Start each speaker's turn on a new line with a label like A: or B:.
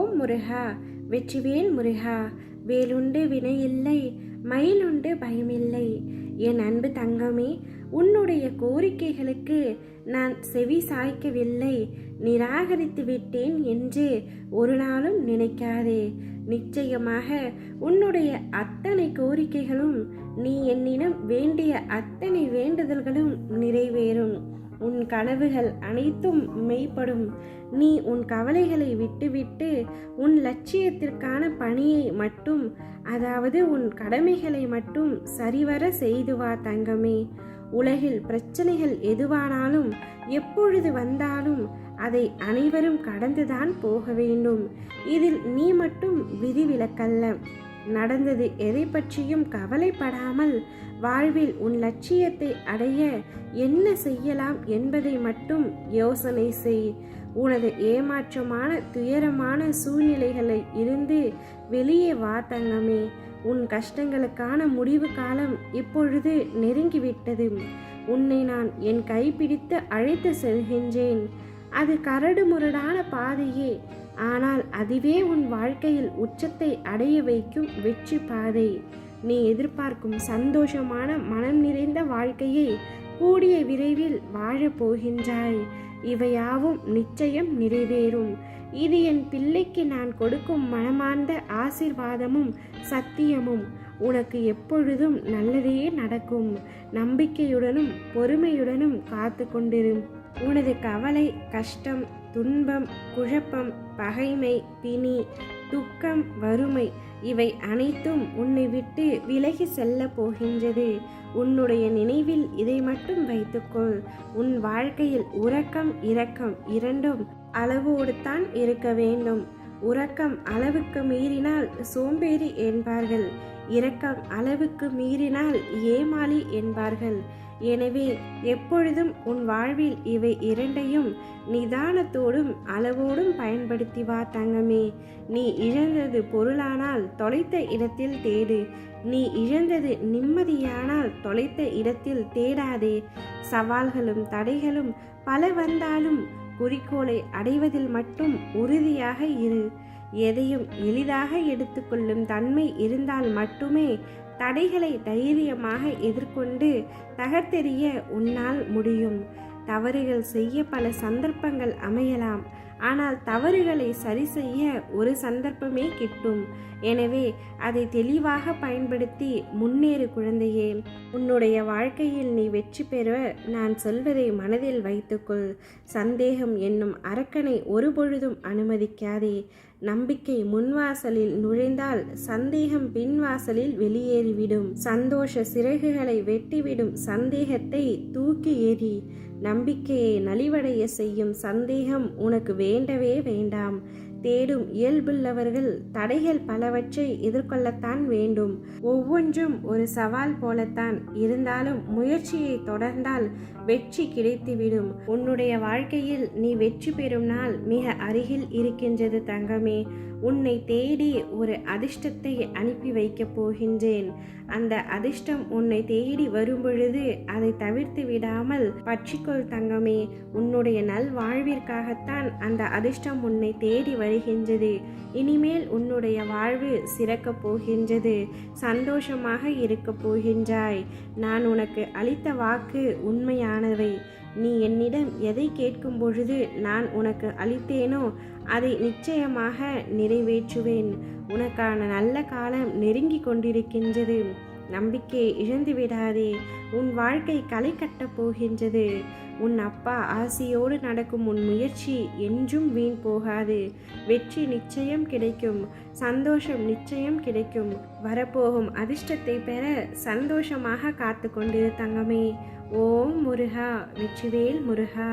A: ஓம் முருகா, வெற்றிவேல் முருகா. வேலுண்டு வினையில்லை, மயிலுண்டு பயமில்லை. என் அன்பு தங்கமே, உன்னுடைய கோரிக்கைகளுக்கு நான் செவி சாய்க்கவில்லை, நிராகரித்து விட்டேன் என்று ஒரு நாளும் நினைக்காதே. நிச்சயமாக உன்னுடைய அத்தனை கோரிக்கைகளும், நீ என்னிடம் வேண்டிய அத்தனை வேண்டுதல்களும் நிறைவேறும். உன் கனவுகள் அனைத்தும் மெய்ப்படும். நீ உன் கவலைகளை விட்டுவிட்டு உன் லட்சியத்திற்கான பணியை மட்டும், அதாவது உன் கடமைகளை மட்டும் சரிவர செய்து வா தங்கமே. உலகில் பிரச்சனைகள் எதுவானாலும் எப்பொழுது வந்தாலும் அதை அனைவரும் கடந்துதான் போக வேண்டும். இதில் நீ மட்டும் விதிவிலக்கல்ல. நடந்தது எதை பற்றியும் கவலைப்படாமல் வாழ்வில் உன் லட்சியத்தை அடைய என்ன செய்யலாம் என்பதை மட்டும் யோசனை செய். உனது ஏமாற்றமான துயரமான சூழ்நிலைகளில் இருந்து வெளியே வா தங்கமே. உன் கஷ்டங்களுக்கான முடிவு காலம் இப்பொழுது நெருங்கிவிட்டது. உன்னை நான் என் கைப்பிடித்து அழைத்து செல்கின்றேன். அது கரடு முரடான பாதையே, ஆனால் அதுவே உன் வாழ்க்கையில் உச்சத்தை அடைய வைக்கும் வெற்றி பாதை. நீ எதிர்பார்க்கும் சந்தோஷமான மனம் நிறைந்த வாழ்க்கையை கூடிய விரைவில் வாழப் போகின்றாய். இவையாவும் நிச்சயம் நிறைவேறும். இது என் பிள்ளைக்கு நான் கொடுக்கும் மனமார்ந்த ஆசீர்வாதமும் சத்தியமும். உனக்கு எப்பொழுதும் நல்லதே நடக்கும். நம்பிக்கையுடனும் பொறுமையுடனும் காத்து கொண்டிரும். உனது கவலை, கஷ்டம், துன்பம், குழப்பம், பகைமை, பிணி, துக்கம், வறுமை இவை அனைத்தும் உன்னை விட்டு விலகி செல்ல போகின்றது. உன்னுடைய நினைவில் இதை மட்டும் வைத்துக்கொள். உன் வாழ்க்கையில் உறக்கம், இரக்கம் இரண்டும் அளவோடு தான் இருக்க வேண்டும். உறக்கம் அளவுக்கு மீறினால் சோம்பேறி என்பார்கள், இரக்கம் அளவுக்கு மீறினால் ஏமாளி என்பார்கள். எனவே எப்பொழுதும் உன் வாழ்வில் இவை இரண்டையும் நிதானத்தோடும் அளவோடும் பயன்படுத்தி வா தங்கமே. நீ இழந்தது பொருளானால் தொலைத்த இடத்தில் தேடு. நீ இழந்தது நிம்மதியானால் தொலைத்த இடத்தில் தேடாதே. சவால்களும் தடைகளும் பல வந்தாலும் குறிக்கோளை அடைவதில் மட்டும் உறுதியாக இரு. எதையும் எளிதாக எடுத்துக்கொள்ளும் தன்மை இருந்தால் மட்டுமே தடைகளை தைரியமாக எதிர்கொண்டு தகர்த்தெறிய உன்னால் முடியும். தவறுகள் செய்ய பல சந்தர்ப்பங்கள் அமையலாம், ஆனால் தவறுகளை சரி செய்ய ஒரு சந்தர்ப்பமே கிட்டும். எனவே அதை தெளிவாக பயன்படுத்தி முன்னேறு குழந்தையே. உன்னுடைய வாழ்க்கையில் நீ வெற்றி பெற நான் சொல்வதை மனதில் வைத்துக்கொள். சந்தேகம் என்னும் அரக்கனை ஒருபொழுதும் அனுமதிக்காதே. நம்பிக்கை முன்வாசலில் நுழைந்தால் சந்தேகம் பின்வாசலில் வெளியேறிவிடும். சந்தோஷ சிறகுகளை வெட்டிவிடும் சந்தேகத்தை தூக்கி எறி. நம்பிக்கையை நலிவடைய செய்யும் சந்தேகம் உனக்கு வேண்டவே வேண்டாம். தேடும் இயல்புள்ளவர்கள் தடைகள் பலவற்றை எதிர்கொள்ளத்தான் வேண்டும். ஒவ்வொன்றும் ஒரு சவால் போலத்தான் இருந்தாலும் முயற்சியை தொடர்ந்தால் வெற்றி கிடைத்துவிடும். உன்னுடைய வாழ்க்கையில் நீ வெற்றி பெறும் நாள் மிக அருகில் இருக்கின்றது தங்கமே. உன்னை தேடி ஒரு அதிர்ஷ்டத்தை அனுப்பி வைக்கப் போகின்றேன். அந்த அதிர்ஷ்டம் உன்னை தேடி வரும்பொழுது அதை தவிர்த்து விடாமல் பற்றிக்கொள் தங்கமே. உன்னுடைய நல் வாழ்விற்காகத்தான் அந்த அதிர்ஷ்டம் உன்னை தேடி வருகின்றது. இனிமேல் உன்னுடைய வாழ்வு சிறக்கப் போகின்றது. சந்தோஷமாக இருக்கப் போகின்றாய். நான் உனக்கு அளித்த வாக்கு உண்மையானவை. நீ என்னிடம் எதை கேட்கும் பொழுது நான் உனக்கு அளித்தேனோ அதை நிச்சயமாக நிறைவேற்றுவேன். உனக்கான நல்ல காலம் நெருங்கி கொண்டிருக்கின்றது. நம்பிக்கையை இழந்து விடாதே. உன் வாழ்க்கை களை கட்டப் போகின்றது. உன் அப்பா ஆசையோடு நடக்கும் உன் முயற்சி என்றும் வீண் போகாது. வெற்றி நிச்சயம் கிடைக்கும். சந்தோஷம் நிச்சயம் கிடைக்கும். வரப்போகும் அதிர்ஷ்டத்தை பெற சந்தோஷமாக காத்து கொண்டிரு தங்கமே. ஓம் முருகா, வெற்றிவேல் முருகா.